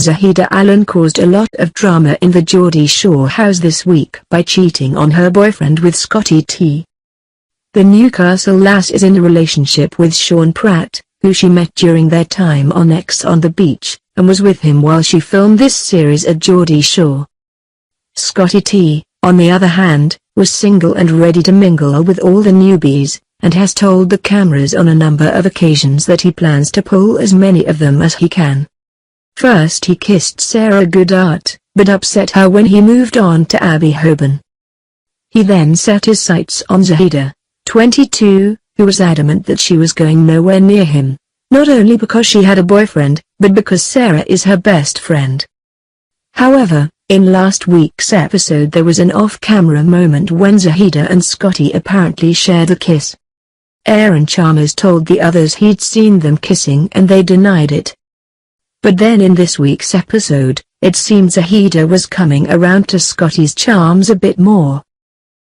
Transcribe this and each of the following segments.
Zahida Allen caused a lot of drama in the Geordie Shore house this week by cheating on her boyfriend with Scotty T. The Newcastle lass is in a relationship with Sean Pratt, who she met during their time on X on the beach, and was with him while she filmed this series at Geordie Shore. Scotty T, on the other hand, was single and ready to mingle with all the newbies, and has told the cameras on a number of occasions that he plans to pull as many of them as he can. First he kissed Sarah Goodart, but upset her when he moved on to Abby Hoban. He then set his sights on Zahida, 22, who was adamant that she was going nowhere near him, not only because she had a boyfriend, but because Sarah is her best friend. However, in last week's episode there was an off-camera moment when Zahida and Scotty apparently shared a kiss. Aaron Chalmers told the others he'd seen them kissing and they denied it. But then in this week's episode, it seemed Zahida was coming around to Scotty's charms a bit more.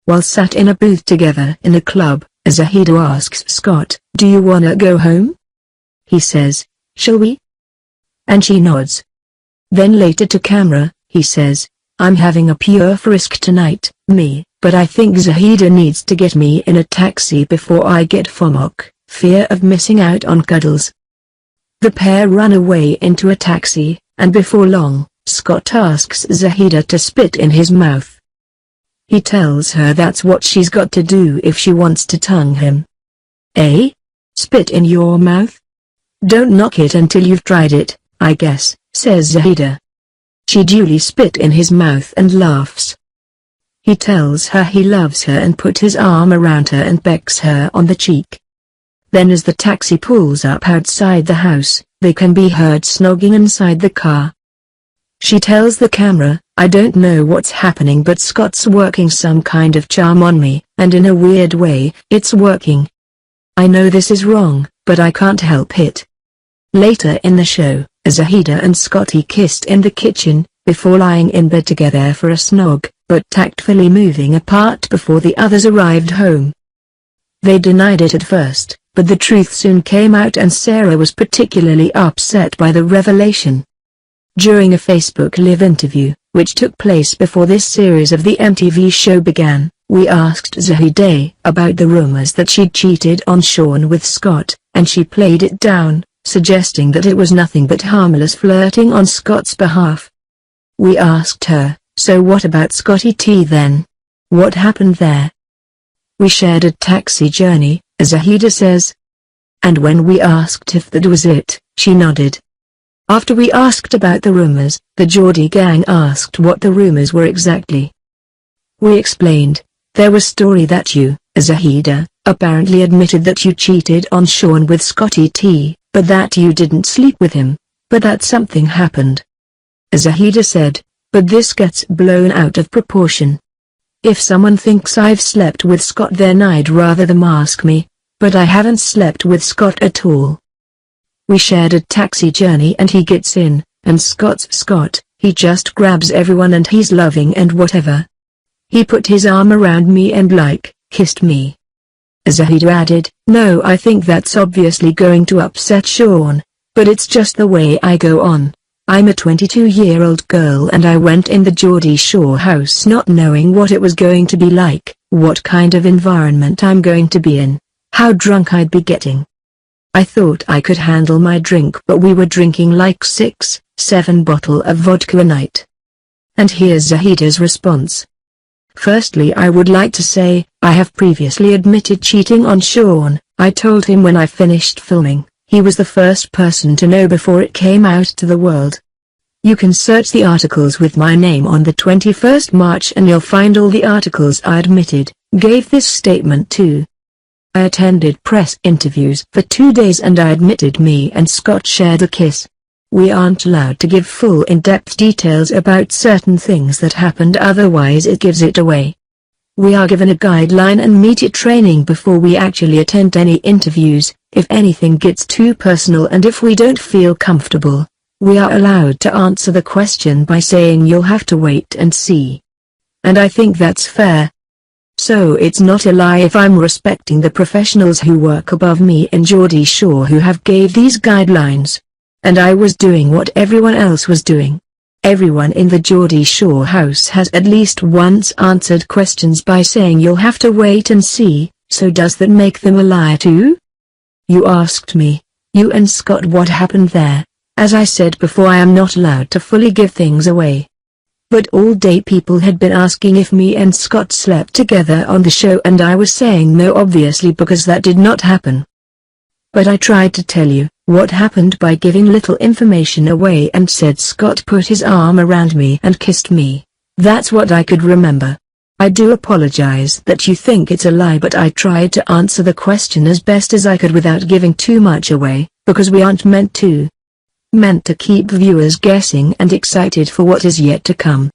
While sat in a booth together in a club, Zahida asks Scott, "Do you wanna go home?" He says, "Shall we?" And she nods. Then later to camera, he says, "I'm having a pure frisk tonight, but I think Zahida needs to get me in a taxi before I get FOMOC, fear of missing out on cuddles." The pair run away into a taxi, and before long, Scott asks Zahida to spit in his mouth. He tells her that's what she's got to do if she wants to tongue him. "Eh? Spit in your mouth? Don't knock it until you've tried it, I guess," says Zahida. She duly spit in his mouth and laughs. He tells her he loves her and puts his arm around her and becks her on the cheek. Then as the taxi pulls up outside the house, they can be heard snogging inside the car. She tells the camera, "I don't know what's happening but Scott's working some kind of charm on me, and in a weird way, it's working. I know this is wrong, but I can't help it." Later in the show, Zahida and Scotty kissed in the kitchen, before lying in bed together for a snog, but tactfully moving apart before the others arrived home. They denied it at first, but the truth soon came out and Sarah was particularly upset by the revelation. During a Facebook Live interview, which took place before this series of the MTV show began, we asked Zahida about the rumors that she'd cheated on Sean with Scott, and she played it down, suggesting that it was nothing but harmless flirting on Scott's behalf. We asked her, "So what about Scotty T then? What happened there?" "We shared a taxi journey," Zahida says. And when we asked if that was it, she nodded. After we asked about the rumors, the Geordie gang asked what the rumors were exactly. We explained, "There was story that you, Zahida, apparently admitted that you cheated on Sean with Scotty T, but that you didn't sleep with him, but that something happened." Zahida said, "But this gets blown out of proportion. If someone thinks I've slept with Scott then I'd rather them ask me, but I haven't slept with Scott at all. We shared a taxi journey and he gets in, and Scott's Scott, he just grabs everyone and he's loving and whatever. He put his arm around me and kissed me." Zahida added, "No, I think that's obviously going to upset Sean, but it's just the way I go on. I'm a 22-year-old girl and I went in the Geordie Shore house not knowing what it was going to be like, what kind of environment I'm going to be in, how drunk I'd be getting. I thought I could handle my drink but we were drinking like 6-7 bottles of vodka a night." And here's Zahida's response. "Firstly I would like to say, I have previously admitted cheating on Sean. I told him when I finished filming. He was the first person to know before it came out to the world. You can search the articles with my name on the 21st March and you'll find all the articles I admitted, gave this statement to. I attended press interviews for 2 days and I admitted me and Scott shared a kiss. We aren't allowed to give full in-depth details about certain things that happened otherwise it gives it away. We are given a guideline and media training before we actually attend any interviews. If anything gets too personal and if we don't feel comfortable, we are allowed to answer the question by saying you'll have to wait and see. And I think that's fair. So it's not a lie if I'm respecting the professionals who work above me in Geordie Shore who have gave these guidelines. and I was doing what everyone else was doing. Everyone in the Geordie Shore house has at least once answered questions by saying you'll have to wait and see, so does that make them a liar too? You asked me, you and Scott, what happened there. As I said before, I am not allowed to fully give things away. But all day people had been asking if me and Scott slept together on the show, and I was saying no, obviously, because that did not happen. But I tried to tell you what happened by giving little information away and said Scott put his arm around me and kissed me. That's what I could remember. I do apologize that you think it's a lie, but I tried to answer the question as best as I could without giving too much away, because we aren't meant to. Meant to keep viewers guessing and excited for what is yet to come.